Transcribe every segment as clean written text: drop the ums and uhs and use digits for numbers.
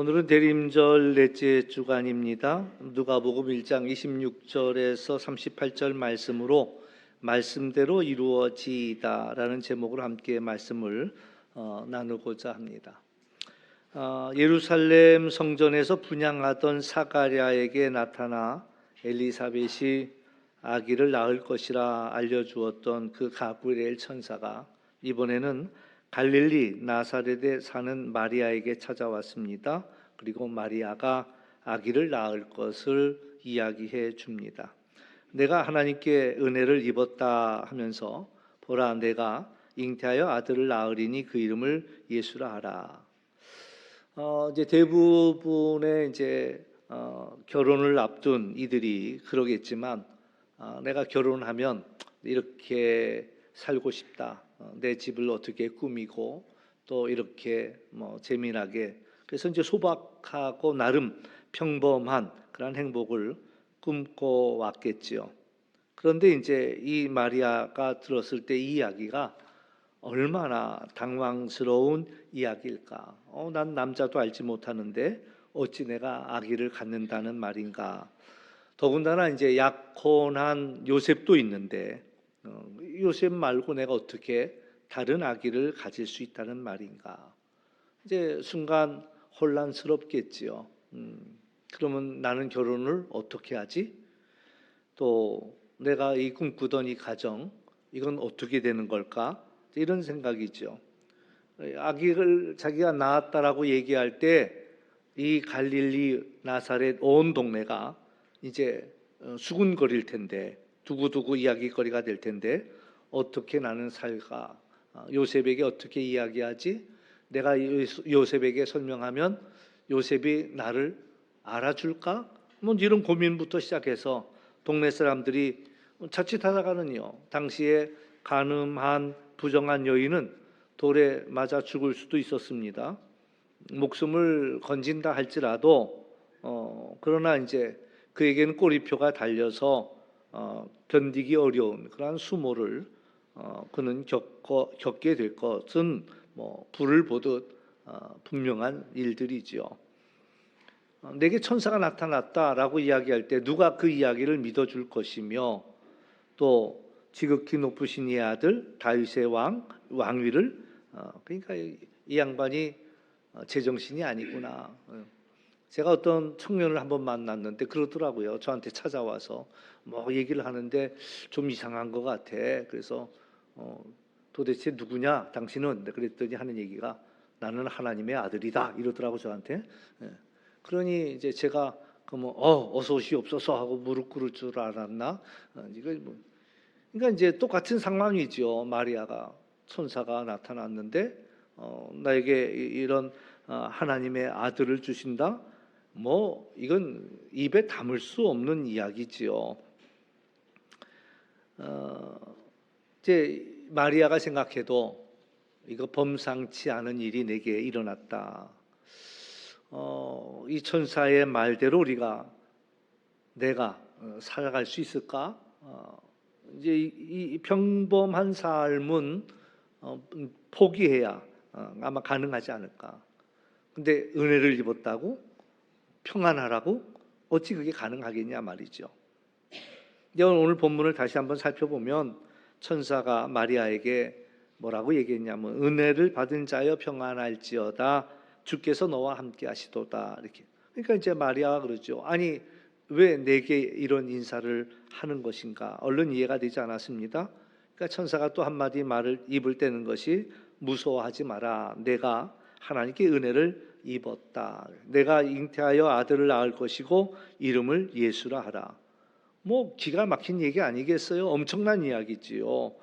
오늘은 대림절 넷째 주간입니다. 누가복음 1장 26절에서 38절 말씀으로 말씀대로 이루어지이다라는 제목으로 함께 말씀을 나누고자 합니다. 예루살렘 성전에서 분향하던 사가랴에게 나타나 엘리사벳이 아기를 낳을 것이라 알려주었던 그 가브리엘 천사가 이번에는 갈릴리 나사렛에 사는 마리아에게 찾아왔습니다. 그리고 마리아가 아기를 낳을 것을 이야기해 줍니다. 내가 하나님께 은혜를 입었다 하면서 보라 내가 잉태하여 아들을 낳으리니 그 이름을 예수라 하라. 이제 대부분의 결혼을 앞둔 이들이 그러겠지만 내가 결혼하면 이렇게 살고 싶다. 내 집을 어떻게 꾸미고 또 이렇게 재미나게 그래서 이제 소박하고 나름 평범한 그런 행복을 꿈꿔 왔겠지요. 그런데 이제 이 마리아가 들었을 때 이 이야기가 얼마나 당황스러운 이야기일까? 난 남자도 알지 못하는데 어찌 내가 아기를 갖는다는 말인가? 더군다나 이제 약혼한 요셉도 있는데 요셉 말고 내가 어떻게 다른 아기를 가질 수 있다는 말인가? 이제 순간 혼란스럽겠지요. 그러면 나는 결혼을 어떻게 하지? 또 내가 이 꿈꾸던 이 가정 이건 어떻게 되는 걸까? 이런 생각이죠. 아기를 자기가 낳았다라고 얘기할 때 이 갈릴리 나사렛 온 동네가 이제 수군거릴 텐데 두고두고 이야기거리가 될 텐데 어떻게 나는 살까? 요셉에게 어떻게 이야기하지? 내가 요셉에게 설명하면 요셉이 나를 알아줄까? 이런 고민부터 시작해서 동네 사람들이 자칫하다가는요 당시에 간음한 부정한 여인은 돌에 맞아 죽을 수도 있었습니다. 목숨을 건진다 할지라도 그러나 이제 그에게는 꼬리표가 달려서 견디기 어려운 그러한 수모를 그는 겪게 될 것은 불을 보듯 분명한 일들이지요. 내게 천사가 나타났다라고 이야기할 때 누가 그 이야기를 믿어줄 것이며 또 지극히 높으신 이 아들 다윗의 왕위를 그러니까 이 양반이 제정신이 아니구나. 제가 어떤 청년을 한번 만났는데 그러더라고요. 저한테 찾아와서 얘기를 하는데 좀 이상한 것 같아. 그래서 도대체 누구냐 당신은? 그랬더니 하는 얘기가 나는 하나님의 아들이다 이러더라고 저한테. 그러니 이제 제가 어서 오시옵소서 하고 무릎 꿇을 줄 알았나? 그러니까 이제 똑같은 상황이죠. 마리아가 천사가 나타났는데 나에게 이런 하나님의 아들을 주신다? 이건 입에 담을 수 없는 이야기지요. 이제 마리아가 생각해도 이거 범상치 않은 일이 내게 일어났다. 이 천사의 말대로 내가 살아갈 수 있을까? 이제 이 평범한 삶은 포기해야 아마 가능하지 않을까. 근데 은혜를 입었다고 평안하라고 어찌 그게 가능하겠냐 말이죠. 오늘 본문을 다시 한번 살펴보면 천사가 마리아에게 뭐라고 얘기했냐면 은혜를 받은 자여 평안할지어다 주께서 너와 함께 하시도다 이렇게. 그러니까 이제 마리아가 그러죠. 아니 왜 내게 이런 인사를 하는 것인가? 얼른 이해가 되지 않았습니다. 그러니까 천사가 또 한마디 말을 입을 떼는 것이 무서워하지 마라. 내가 하나님께 은혜를 입었다. 내가 잉태하여 아들을 낳을 것이고 이름을 예수라 하라. 기가 막힌 얘기 아니겠어요? 엄청난 이야기지요.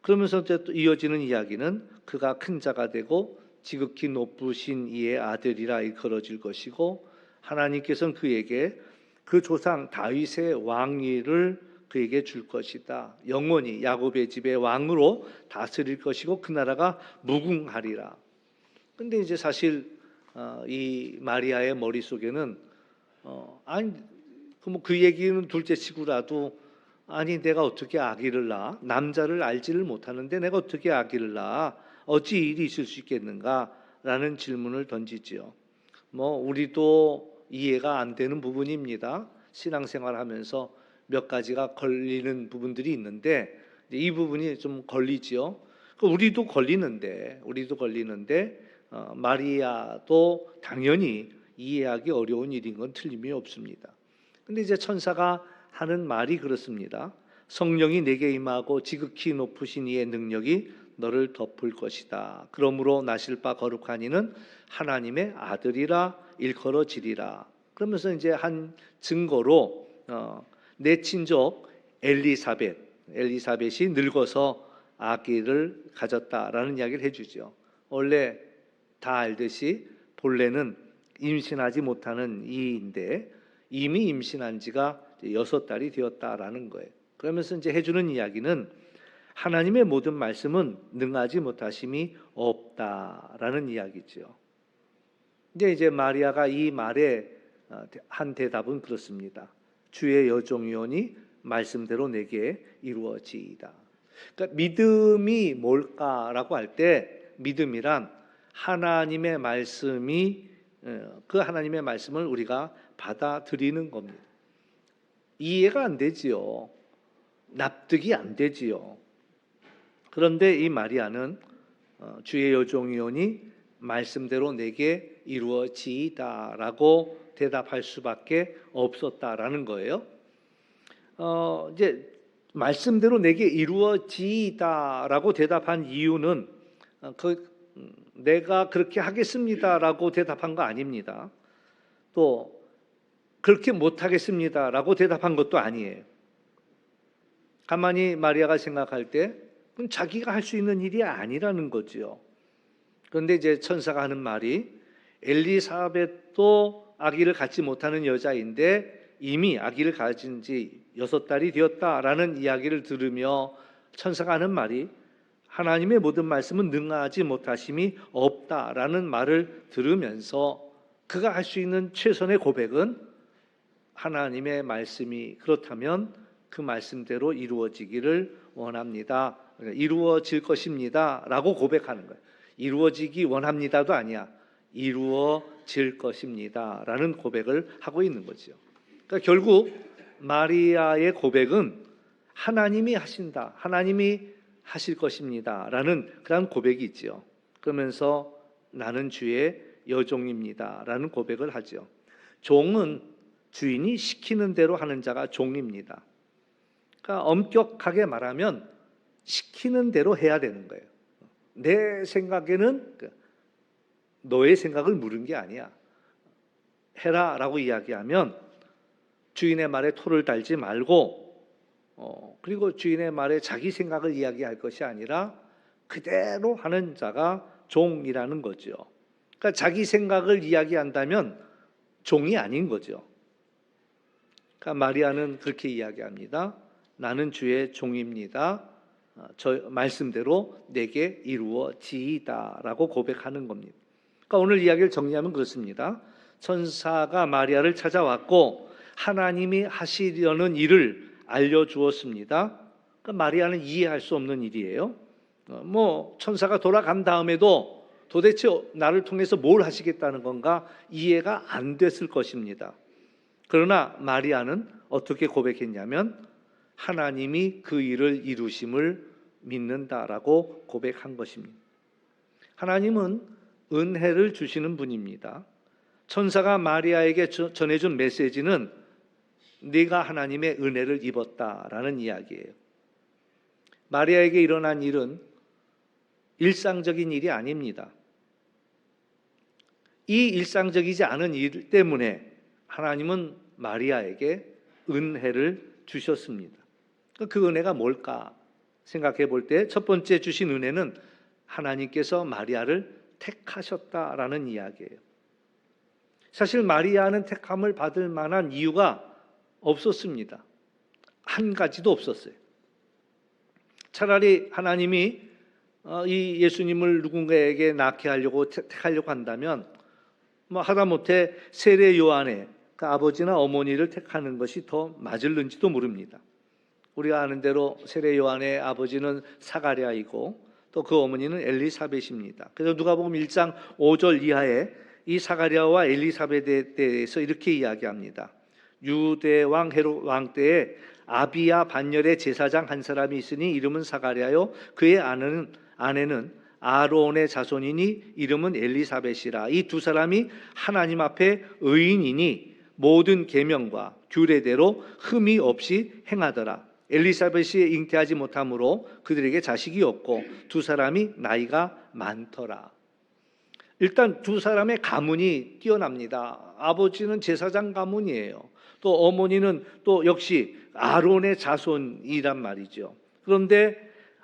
그러면서 또 이어지는 이야기는 그가 큰 자가 되고 지극히 높으신 이의 아들이라 일컬어질 것이고 하나님께서는 그에게 그 조상 다윗의 왕위를 그에게 줄 것이다. 영원히 야곱의 집의 왕으로 다스릴 것이고 그 나라가 무궁하리라. 근데 이제 사실 이 마리아의 머릿속에는 그 얘기는 둘째치고라도 아니 내가 어떻게 아기를 낳아? 남자를 알지를 못하는데 내가 어떻게 아기를 낳아? 어찌 일이 있을 수 있겠는가? 라는 질문을 던지지요. 우리도 이해가 안 되는 부분입니다. 신앙생활하면서 몇 가지가 걸리는 부분들이 있는데 이 부분이 좀 걸리지요. 우리도 걸리는데 마리아도 당연히 이해하기 어려운 일인 건 틀림이 없습니다. 근데 이제 천사가 하는 말이 그렇습니다. 성령이 내게 임하고 지극히 높으신 이의 능력이 너를 덮을 것이다. 그러므로 나실 바 거룩한 이는 하나님의 아들이라 일컬어지리라. 그러면서 이제 한 증거로 내 친족 엘리사벳이 늙어서 아기를 가졌다라는 이야기를 해주죠. 원래 다 알듯이 본래는 임신하지 못하는 이인데 이미 임신한 지가 6달이 되었다라는 거예요. 그러면서 이제 해주는 이야기는 하나님의 모든 말씀은 능하지 못하심이 없다라는 이야기죠. 근데 이제 마리아가 이 말에 한 대답은 그렇습니다. 주의 여종이오니 말씀대로 내게 이루어지이다. 그러니까 믿음이 뭘까라고 할 때 믿음이란 하나님의 말씀이 그 하나님의 말씀을 우리가 받아들이는 겁니다. 이해가 안 되지요. 납득이 안 되지요. 그런데 이 마리아는 주의 여종이오니 말씀대로 내게 이루어지이다라고 대답할 수밖에 없었다라는 거예요. 이제 말씀대로 내게 이루어지이다라고 대답한 이유는 내가 그렇게 하겠습니다라고 대답한 거 아닙니다. 또 그렇게 못하겠습니다라고 대답한 것도 아니에요. 가만히 마리아가 생각할 때 그건 자기가 할 수 있는 일이 아니라는 거죠. 그런데 이제 천사가 하는 말이 엘리사벳도 아기를 갖지 못하는 여자인데 이미 아기를 가진 지 6달이 되었다라는 이야기를 들으며 천사가 하는 말이 하나님의 모든 말씀은 능하지 못하심이 없다라는 말을 들으면서 그가 할 수 있는 최선의 고백은 하나님의 말씀이 그렇다면 그 말씀대로 이루어지기를 원합니다. 이루어질 것입니다 라고 고백하는 거예요. 이루어지기 원합니다도 아니야. 이루어질 것입니다 라는 고백을 하고 있는 거죠. 그러니까 결국 마리아의 고백은 하나님이 하신다, 하나님이 하실 것입니다 라는 그런 고백이 있죠. 그러면서 나는 주의 여종입니다 라는 고백을 하죠. 종은 주인이 시키는 대로 하는 자가 종입니다. 그러니까 엄격하게 말하면 시키는 대로 해야 되는 거예요. 내 생각에는 너의 생각을 물은 게 아니야. 해라 라고 이야기하면 주인의 말에 토를 달지 말고 그리고 주인의 말에 자기 생각을 이야기할 것이 아니라 그대로 하는 자가 종이라는 거죠. 그러니까 자기 생각을 이야기한다면 종이 아닌 거죠. 그러니까 마리아는 그렇게 이야기합니다. 나는 주의 종입니다. 저 말씀대로 내게 이루어지이다라고 고백하는 겁니다. 그러니까 오늘 이야기를 정리하면 그렇습니다. 천사가 마리아를 찾아왔고 하나님이 하시려는 일을 알려주었습니다. 그러니까 마리아는 이해할 수 없는 일이에요. 천사가 돌아간 다음에도 도대체 나를 통해서 뭘 하시겠다는 건가 이해가 안 됐을 것입니다. 그러나 마리아는 어떻게 고백했냐면 하나님이 그 일을 이루심을 믿는다라고 고백한 것입니다. 하나님은 은혜를 주시는 분입니다. 천사가 마리아에게 전해준 메시지는 네가 하나님의 은혜를 입었다라는 이야기예요. 마리아에게 일어난 일은 일상적인 일이 아닙니다. 이 일상적이지 않은 일 때문에 하나님은 마리아에게 은혜를 주셨습니다. 그 은혜가 뭘까 생각해 볼 때 첫 번째 주신 은혜는 하나님께서 마리아를 택하셨다라는 이야기예요. 사실 마리아는 택함을 받을 만한 이유가 없었습니다. 한 가지도 없었어요. 차라리 하나님이 이 예수님을 누군가에게 낳게 하려고 택하려고 한다면 하다못해 세례 요한의 그 아버지나 어머니를 택하는 것이 더 맞을는지도 모릅니다. 우리가 아는 대로 세례 요한의 아버지는 사가랴이고 또 그 어머니는 엘리사벳입니다. 그래서 누가복음 1장 5절 이하에 이 사가랴와 엘리사벳에 대해서 이렇게 이야기합니다. 유대 왕 헤롯 왕 때에 아비야 반열의 제사장 한 사람이 있으니 이름은 사가랴요 그의 아내는 아론의 자손이니 이름은 엘리사벳이라. 이 두 사람이 하나님 앞에 의인이니 모든 계명과 규례대로 흠이 없이 행하더라. 엘리사벳이 잉태하지 못하므로 그들에게 자식이 없고 두 사람이 나이가 많더라. 일단 두 사람의 가문이 뛰어납니다. 아버지는 제사장 가문이에요. 또 어머니는 또 역시 아론의 자손이란 말이죠. 그런데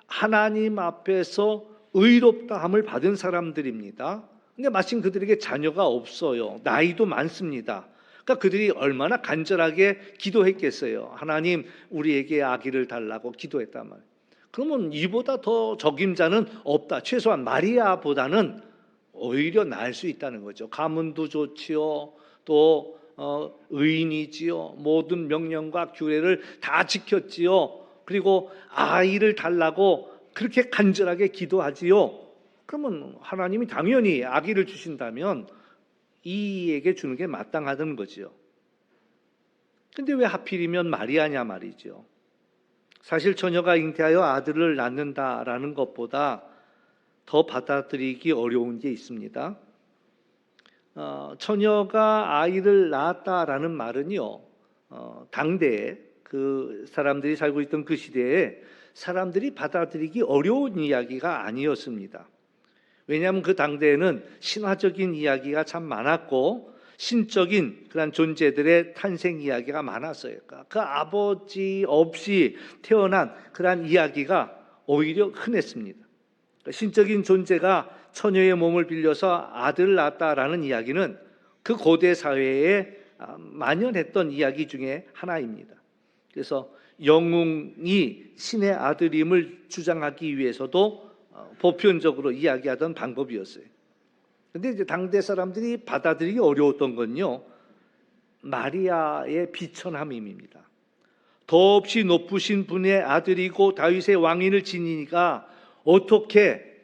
하나님 앞에서 의롭다함을 받은 사람들입니다. 근데 마침 그들에게 자녀가 없어요. 나이도 많습니다. 그러니까 그들이 얼마나 간절하게 기도했겠어요. 하나님 우리에게 아기를 달라고 기도했단 말이에요. 그러면 이보다 더 적임자는 없다. 최소한 마리아보다는 오히려 나을 수 있다는 거죠. 가문도 좋지요. 또 의인이지요. 모든 명령과 규례를 다 지켰지요. 그리고 아이를 달라고 그렇게 간절하게 기도하지요. 그러면 하나님이 당연히 아기를 주신다면 이에게 주는 게 마땅하다는 거지요. 근데 왜 하필이면 마리아냐 말이죠. 사실 처녀가 잉태하여 아들을 낳는다라는 것보다 더 받아들이기 어려운 게 있습니다. 처녀가 아이를 낳았다라는 말은요, 당대에 그 사람들이 살고 있던 그 시대에 사람들이 받아들이기 어려운 이야기가 아니었습니다. 왜냐하면 그 당대에는 신화적인 이야기가 참 많았고 신적인 그런 존재들의 탄생 이야기가 많았어요. 그 아버지 없이 태어난 그런 이야기가 오히려 흔했습니다. 신적인 존재가 처녀의 몸을 빌려서 아들을 낳았다라는 이야기는 그 고대 사회에 만연했던 이야기 중에 하나입니다. 그래서 영웅이 신의 아들임을 주장하기 위해서도 보편적으로 이야기하던 방법이었어요. 그런데 이제 당대 사람들이 받아들이기 어려웠던 건요, 마리아의 비천함입니다. 더없이 높으신 분의 아들이고 다윗의 왕위를 지니니까 어떻게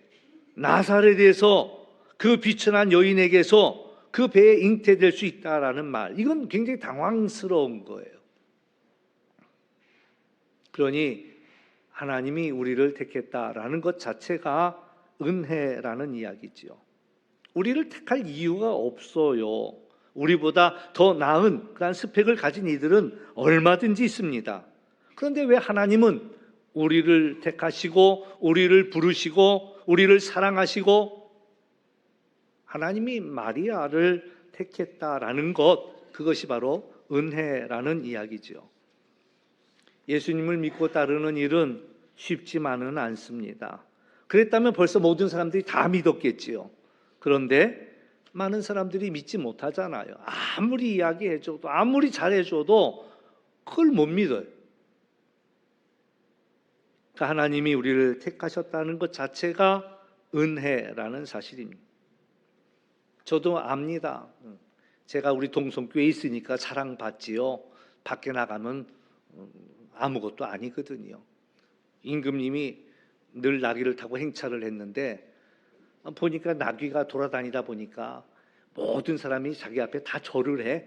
나사렛에서 그 비천한 여인에게서 그 배에 잉태될 수 있다라는 말, 이건 굉장히 당황스러운 거예요. 그러니 하나님이 우리를 택했다라는 것 자체가 은혜라는 이야기지요. 우리를 택할 이유가 없어요. 우리보다 더 나은 그런 스펙을 가진 이들은 얼마든지 있습니다. 그런데 왜 하나님은 우리를 택하시고 우리를 부르시고 우리를 사랑하시고 하나님이 마리아를 택했다라는 것, 그것이 바로 은혜라는 이야기죠. 예수님을 믿고 따르는 일은 쉽지만은 않습니다. 그랬다면 벌써 모든 사람들이 다 믿었겠지요. 그런데 많은 사람들이 믿지 못하잖아요. 아무리 이야기해줘도 아무리 잘해줘도 그걸 못 믿어요. 그러니까 하나님이 우리를 택하셨다는 것 자체가 은혜라는 사실입니다. 저도 압니다. 제가 우리 동성교회에 있으니까 사랑받지요. 밖에 나가면 아무것도 아니거든요. 임금님이 늘 나귀를 타고 행차를 했는데 보니까 나귀가 돌아다니다 보니까 모든 사람이 자기 앞에 다 절을 해.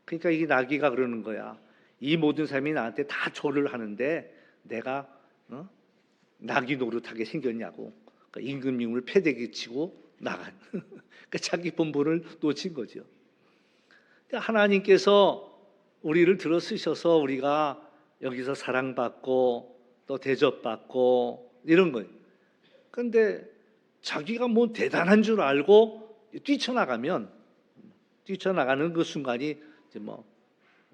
그러니까 이 나귀가 그러는 거야. 이 모든 사람이 나한테 다 절을 하는데 내가 나귀 노릇하게 생겼냐고. 그러니까 임금님을 패대기 치고 나간. 그러니까 자기 본분을 놓친 거죠. 하나님께서 우리를 들어 쓰셔서 우리가 여기서 사랑받고 또 대접받고 이런 거예요. 그런데 자기가 뭐 대단한 줄 알고 뛰쳐나가는 그 순간이 이제 뭐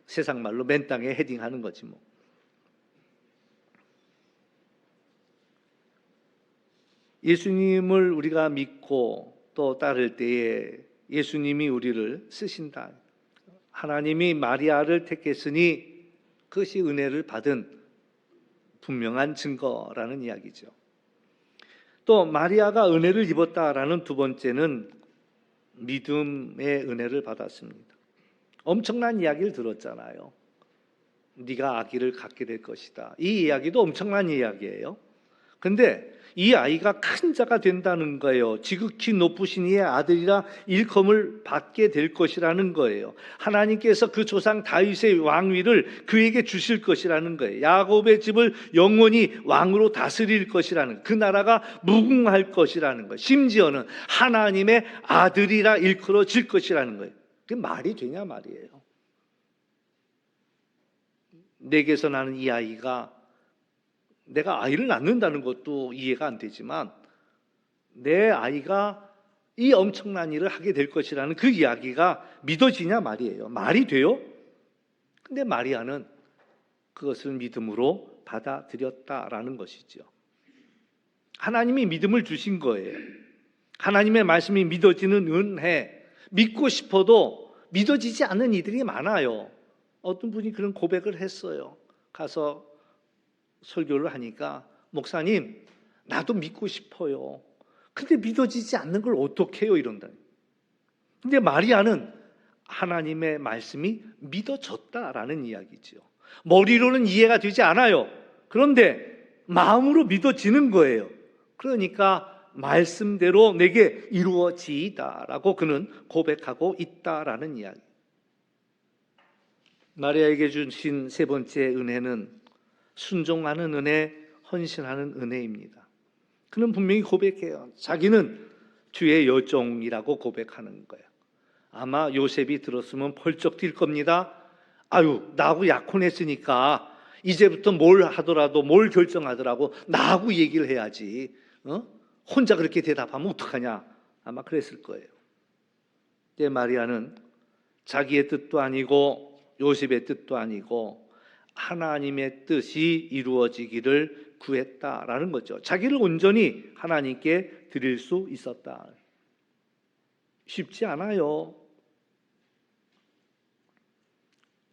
세상 말로 맨 땅에 헤딩하는 거지 뭐. 예수님을 우리가 믿고 또 따를 때에 예수님이 우리를 쓰신다. 하나님이 마리아를 택했으니 그것이 은혜를 받은 분명한 증거라는 이야기죠. 또 마리아가 은혜를 입었다라는 두 번째는 믿음의 은혜를 받았습니다. 엄청난 이야기를 들었잖아요. 네가 아기를 갖게 될 것이다. 이 이야기도 엄청난 이야기예요. 그런데 이 아이가 큰 자가 된다는 거예요. 지극히 높으신 이의 아들이라 일컬음을 받게 될 것이라는 거예요. 하나님께서 그 조상 다윗의 왕위를 그에게 주실 것이라는 거예요. 야곱의 집을 영원히 왕으로 다스릴 것이라는, 그 나라가 무궁할 것이라는 거예요. 심지어는 하나님의 아들이라 일컬어질 것이라는 거예요. 그게 말이 되냐 말이에요. 내게서 나는 이 아이가, 내가 아이를 낳는다는 것도 이해가 안 되지만 내 아이가 이 엄청난 일을 하게 될 것이라는 그 이야기가 믿어지냐 말이에요. 말이 돼요? 근데 마리아는 그것을 믿음으로 받아들였다라는 것이죠. 하나님이 믿음을 주신 거예요. 하나님의 말씀이 믿어지는 은혜, 믿고 싶어도 믿어지지 않는 이들이 많아요. 어떤 분이 그런 고백을 했어요. 가서 설교를 하니까, 목사님, 나도 믿고 싶어요. 근데 믿어지지 않는 걸 어떻게 해요? 이런다. 근데 마리아는 하나님의 말씀이 믿어졌다라는 이야기죠. 머리로는 이해가 되지 않아요. 그런데 마음으로 믿어지는 거예요. 그러니까 말씀대로 내게 이루어지이다라고 그는 고백하고 있다라는 이야기. 마리아에게 주신 세 번째 은혜는 순종하는 은혜, 헌신하는 은혜입니다. 그는 분명히 고백해요. 자기는 주의 여종이라고 고백하는 거예요. 아마 요셉이 들었으면 펄쩍 뛸 겁니다. 아유, 나하고 약혼했으니까 이제부터 뭘 하더라도, 뭘 결정하더라도 나하고 얘기를 해야지. 혼자 그렇게 대답하면 어떡하냐? 아마 그랬을 거예요. 근데 마리아는 자기의 뜻도 아니고 요셉의 뜻도 아니고 하나님의 뜻이 이루어지기를 구했다라는 거죠. 자기를 온전히 하나님께 드릴 수 있었다. 쉽지 않아요.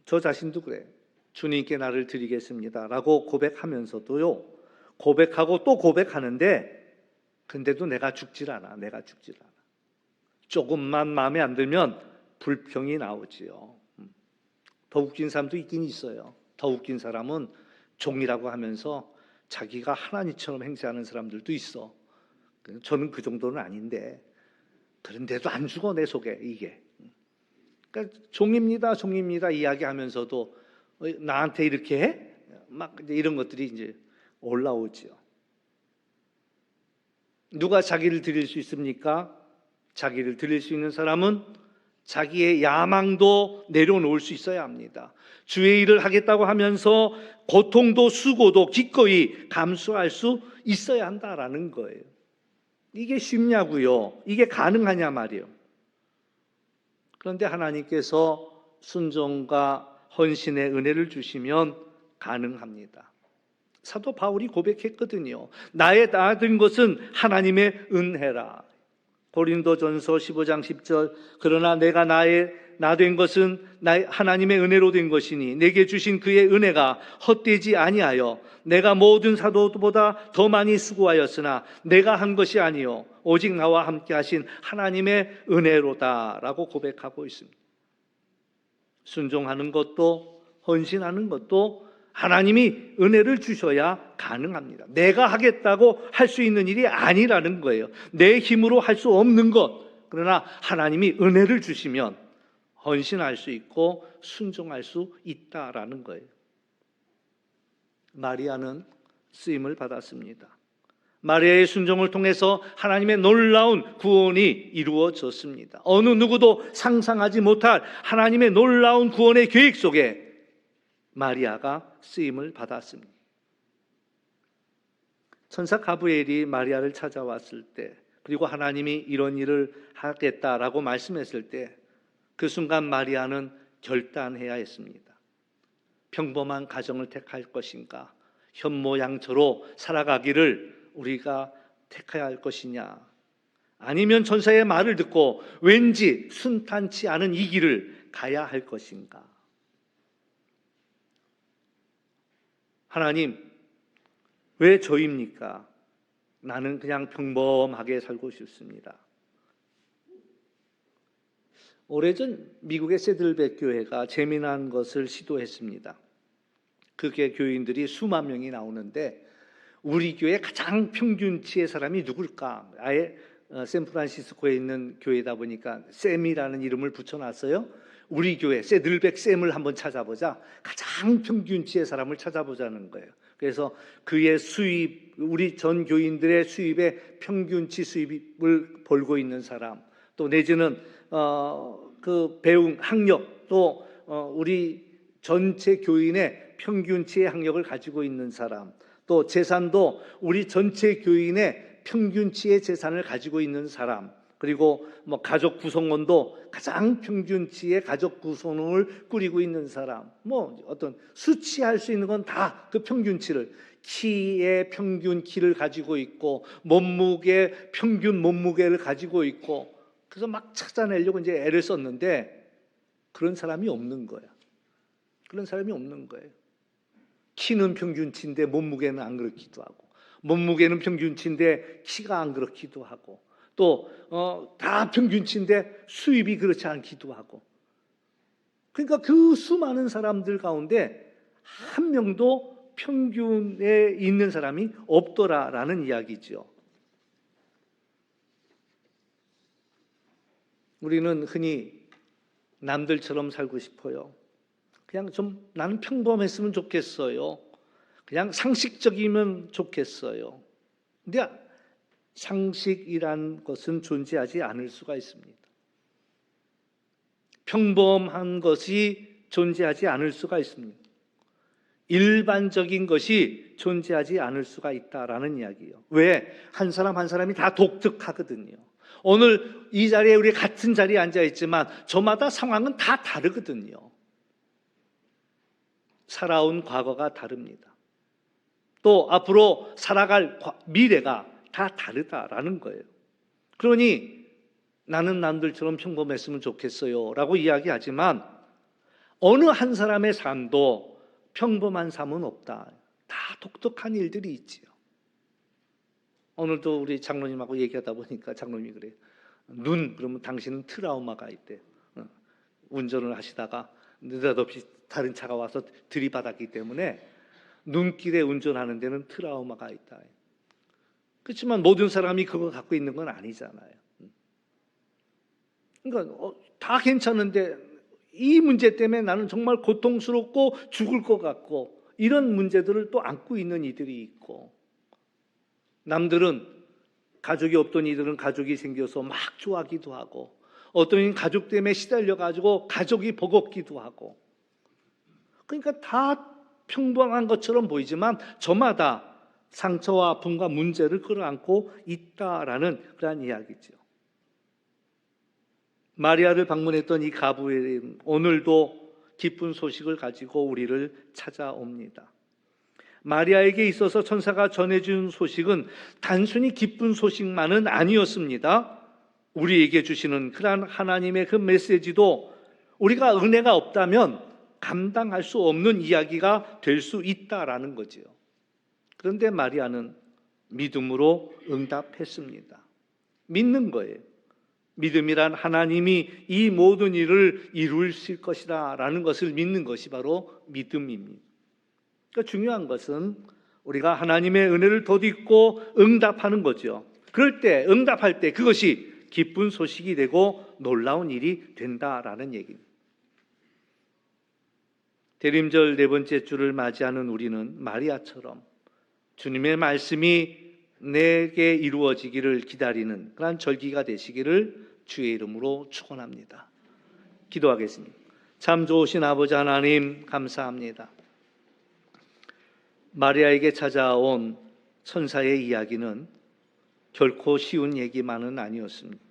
저 자신도 그래. 주님께 나를 드리겠습니다 라고 고백하면서도요, 고백하고 또 고백하는데 근데도 내가 죽질 않아. 조금만 마음에 안 들면 불평이 나오지요. 더 웃긴 사람도 있긴 있어요. 더 웃긴 사람은 종이라고 하면서 자기가 하나님처럼 행세하는 사람들도 있어. 저는 그 정도는 아닌데, 그런데도 안 죽어 내 속에 이게. 그러니까 종입니다 이야기하면서도 나한테 이렇게 해? 막 이런 것들이 이제 올라오죠. 누가 자기를 드릴 수 있습니까? 자기를 드릴 수 있는 사람은 자기의 야망도 내려놓을 수 있어야 합니다. 주의 일을 하겠다고 하면서 고통도 수고도 기꺼이 감수할 수 있어야 한다라는 거예요. 이게 쉽냐고요? 이게 가능하냐 말이에요. 그런데 하나님께서 순종과 헌신의 은혜를 주시면 가능합니다. 사도 바울이 고백했거든요. 나의 나된 것은 하나님의 은혜라. 고린도전서 15장 10절, 그러나 내가 나 된 것은 하나님의 은혜로 된 것이니 내게 주신 그의 은혜가 헛되지 아니하여 내가 모든 사도보다 더 많이 수고하였으나 내가 한 것이 아니요 오직 나와 함께 하신 하나님의 은혜로다라고 고백하고 있습니다. 순종하는 것도 헌신하는 것도 하나님이 은혜를 주셔야 가능합니다. 내가 하겠다고 할 수 있는 일이 아니라는 거예요. 내 힘으로 할 수 없는 것. 그러나 하나님이 은혜를 주시면 헌신할 수 있고 순종할 수 있다라는 거예요. 마리아는 쓰임을 받았습니다. 마리아의 순종을 통해서 하나님의 놀라운 구원이 이루어졌습니다. 어느 누구도 상상하지 못할 하나님의 놀라운 구원의 계획 속에 마리아가 쓰임을 받았습니다. 천사 가브리엘이 마리아를 찾아왔을 때, 그리고 하나님이 이런 일을 하겠다라고 말씀했을 때 그 순간 마리아는 결단해야 했습니다. 평범한 가정을 택할 것인가, 현모양처로 살아가기를 우리가 택해야 할 것이냐, 아니면 천사의 말을 듣고 왠지 순탄치 않은 이 길을 가야 할 것인가. 하나님, 왜 저입니까? 나는 그냥 평범하게 살고 싶습니다. 오래전 미국의 세들백 교회가 재미난 것을 시도했습니다. 그게 교인들이 수만 명이 나오는데 우리 교회 가장 평균치의 사람이 누굴까? 아예 샌프란시스코에 있는 교회다 보니까 샘이라는 이름을 붙여놨어요. 우리 교회 세들백 샘을 한번 찾아보자. 가장 평균치의 사람을 찾아보자는 거예요. 그래서 그의 수입, 우리 전 교인들의 수입의 평균치 수입을 벌고 있는 사람, 또 내지는 그 배움, 학력, 또 우리 전체 교인의 평균치의 학력을 가지고 있는 사람, 또 재산도 우리 전체 교인의 평균치의 재산을 가지고 있는 사람, 그리고 뭐 가족 구성원도 가장 평균치의 가족 구성원을 꾸리고 있는 사람, 뭐 어떤 수치할 수 있는 건 다 그 평균치를, 키의 평균 키를 가지고 있고 몸무게 평균 몸무게를 가지고 있고, 그래서 막 찾아내려고 이제 애를 썼는데 그런 사람이 없는 거야. 그런 사람이 없는 거예요. 키는 평균치인데 몸무게는 안 그렇기도 하고, 몸무게는 평균치인데 키가 안 그렇기도 하고, 또 다 평균치인데 수입이 그렇지 않기도 하고. 그러니까 그 수많은 사람들 가운데 한 명도 평균에 있는 사람이 없더라라는 이야기죠. 우리는 흔히 남들처럼 살고 싶어요. 그냥 좀 나는 평범했으면 좋겠어요. 그냥 상식적이면 좋겠어요. 근데 상식이란 것은 존재하지 않을 수가 있습니다. 평범한 것이 존재하지 않을 수가 있습니다. 일반적인 것이 존재하지 않을 수가 있다라는 이야기예요. 왜? 한 사람 한 사람이 다 독특하거든요. 오늘 이 자리에 우리 같은 자리에 앉아 있지만 저마다 상황은 다 다르거든요. 살아온 과거가 다릅니다. 또 앞으로 살아갈 미래가 다 다르다라는 거예요. 그러니 나는 남들처럼 평범했으면 좋겠어요 라고 이야기하지만 어느 한 사람의 삶도 평범한 삶은 없다. 다 독특한 일들이 있지요. 오늘도 우리 장로님하고 얘기하다 보니까 장로님이 그래요. 눈, 그러면 당신은 트라우마가 있대. 운전을 하시다가 느닷없이 다른 차가 와서 들이받았기 때문에 눈길에 운전하는 데는 트라우마가 있다. 그렇지만 모든 사람이 그거 갖고 있는 건 아니잖아요. 그러니까 다 괜찮은데 이 문제 때문에 나는 정말 고통스럽고 죽을 것 같고, 이런 문제들을 또 안고 있는 이들이 있고, 남들은 가족이 없던 이들은 가족이 생겨서 막 좋아하기도 하고, 어떤 이는 가족 때문에 시달려가지고 가족이 버겁기도 하고, 그러니까 다 평범한 것처럼 보이지만 저마다 상처와 아픔과 문제를 끌어안고 있다라는 그런 이야기죠. 마리아를 방문했던 이 가브리엘은 오늘도 기쁜 소식을 가지고 우리를 찾아옵니다. 마리아에게 있어서 천사가 전해준 소식은 단순히 기쁜 소식만은 아니었습니다. 우리에게 주시는 그러한 하나님의 그 메시지도 우리가 은혜가 없다면 감당할 수 없는 이야기가 될 수 있다라는 거죠. 그런데 마리아는 믿음으로 응답했습니다. 믿는 거예요. 믿음이란 하나님이 이 모든 일을 이루실 것이다 라는 것을 믿는 것이 바로 믿음입니다. 그러니까 중요한 것은 우리가 하나님의 은혜를 덧입고 응답하는 거죠. 그럴 때, 응답할 때 그것이 기쁜 소식이 되고 놀라운 일이 된다라는 얘기입니다. 대림절 네 번째 주를 맞이하는 우리는 마리아처럼 주님의 말씀이 내게 이루어지기를 기다리는 그런 절기가 되시기를 주의 이름으로 축원합니다. 기도하겠습니다. 참 좋으신 아버지 하나님, 감사합니다. 마리아에게 찾아온 천사의 이야기는 결코 쉬운 얘기만은 아니었습니다.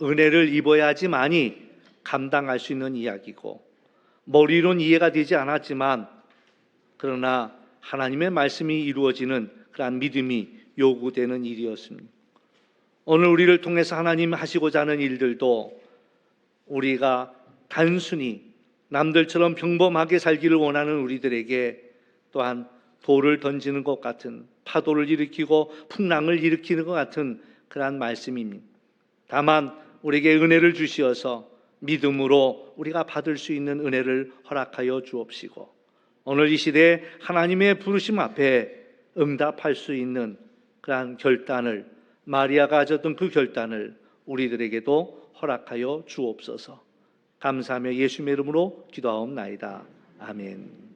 은혜를 입어야지만이 감당할 수 있는 이야기고, 머리로는 이해가 되지 않았지만 그러나 하나님의 말씀이 이루어지는 그러한 믿음이 요구되는 일이었습니다. 오늘 우리를 통해서 하나님 하시고자 하는 일들도 우리가 단순히 남들처럼 평범하게 살기를 원하는 우리들에게 또한 돌을 던지는 것 같은, 파도를 일으키고 풍랑을 일으키는 것 같은 그러한 말씀입니다. 다만 우리에게 은혜를 주시어서 믿음으로 우리가 받을 수 있는 은혜를 허락하여 주옵시고, 오늘 이 시대에 하나님의 부르심 앞에 응답할 수 있는 그러한 결단을, 마리아가 가졌던 그 결단을 우리들에게도 허락하여 주옵소서. 감사하며 예수님의 이름으로 기도하옵나이다. 아멘.